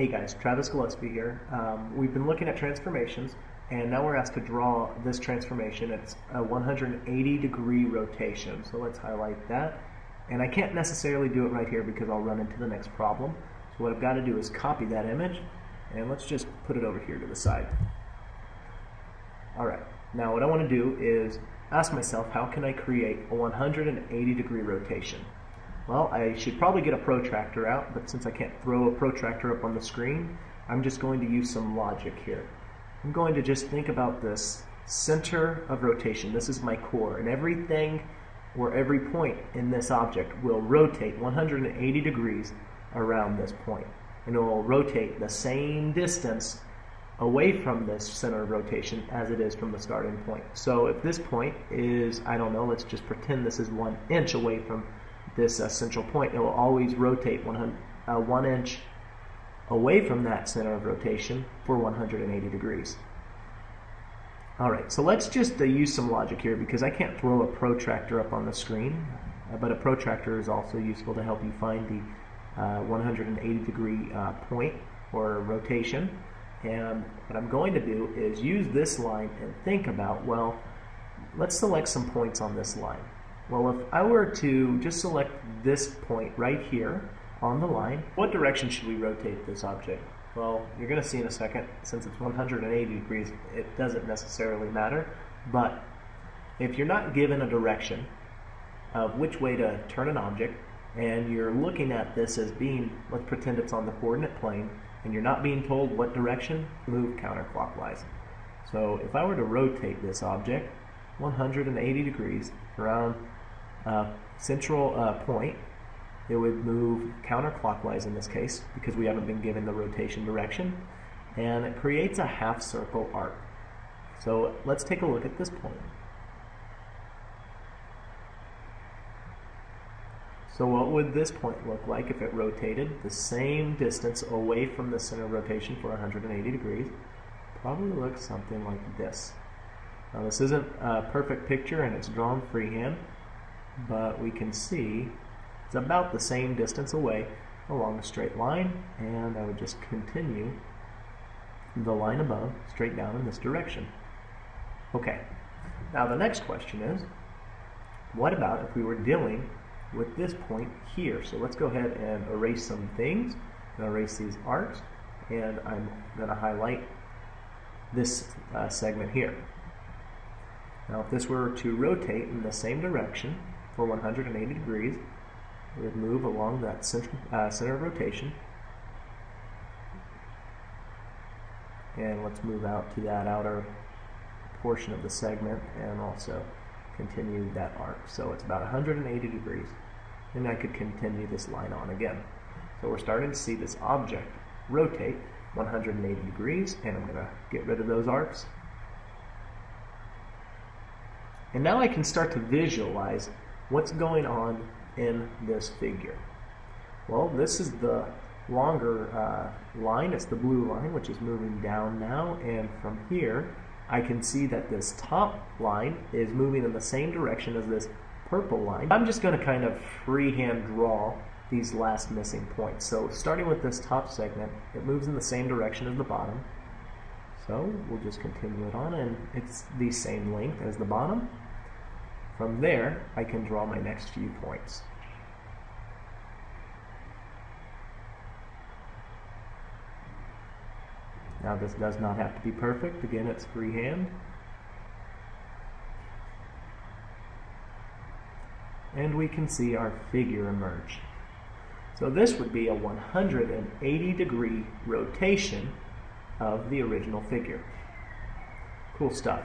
Hey guys, Travis Gillespie here. We've been looking at transformations, and now we're asked to draw this transformation. It's a 180-degree rotation, so let's highlight that. And I can't necessarily do it right here because I'll run into the next problem. So what I've got to do is copy that image, and let's just put it over here to the side. Alright, now what I want to do is ask myself, how can I create a 180-degree rotation? Well, I should probably get a protractor out, but since I can't throw a protractor up on the screen, I'm just going to use some logic here. I'm going to just think about this center of rotation. This is my core, and everything or every point in this object will rotate 180 degrees around this point, and it will rotate the same distance away from this center of rotation as it is from the starting point. So if this point is, I don't know, let's just pretend this is 1 inch away from this central point, it will always rotate 1 inch away from that center of rotation for 180 degrees. Alright, so let's just use some logic here because I can't throw a protractor up on the screen, but a protractor is also useful to help you find the 180 degree point or rotation. And what I'm going to do is use this line and think about, well, let's select some points on this line. Well, if I were to just select this point right here on the line, what direction should we rotate this object? Well, you're going to see in a second, since it's 180 degrees, it doesn't necessarily matter. But if you're not given a direction of which way to turn an object, and you're looking at this as being, let's pretend it's on the coordinate plane, and you're not being told what direction, move counterclockwise. So if I were to rotate this object 180 degrees around central point, it would move counterclockwise in this case because we haven't been given the rotation direction, and it creates a half circle arc. So let's take a look at this point. So what would this point look like if it rotated the same distance away from the center of rotation for 180 degrees? Probably looks something like this. Now this isn't a perfect picture and it's drawn freehand, but we can see it's about the same distance away along a straight line, and I would just continue the line above straight down in this direction. Okay, now the next question is, what about if we were dealing with this point here? So let's go ahead and erase some things. I'm going to erase these arcs, and I'm going to highlight this segment here. Now if this were to rotate in the same direction for 180 degrees, it would move along that center of rotation. And let's move out to that outer portion of the segment and also continue that arc. So it's about 180 degrees. And I could continue this line on again. So we're starting to see this object rotate 180 degrees, and I'm going to get rid of those arcs. And now I can start to visualize what's going on in this figure. Well, this is the longer line. It's the blue line, which is moving down now, and from here I can see that this top line is moving in the same direction as this purple line. I'm just going to kind of freehand draw these last missing points. So starting with this top segment, it moves in the same direction as the bottom. So we'll just continue it on, and it's the same length as the bottom. From there, I can draw my next few points. Now this does not have to be perfect. Again, it's freehand. And we can see our figure emerge. So this would be a 180-degree rotation of the original figure. Cool stuff.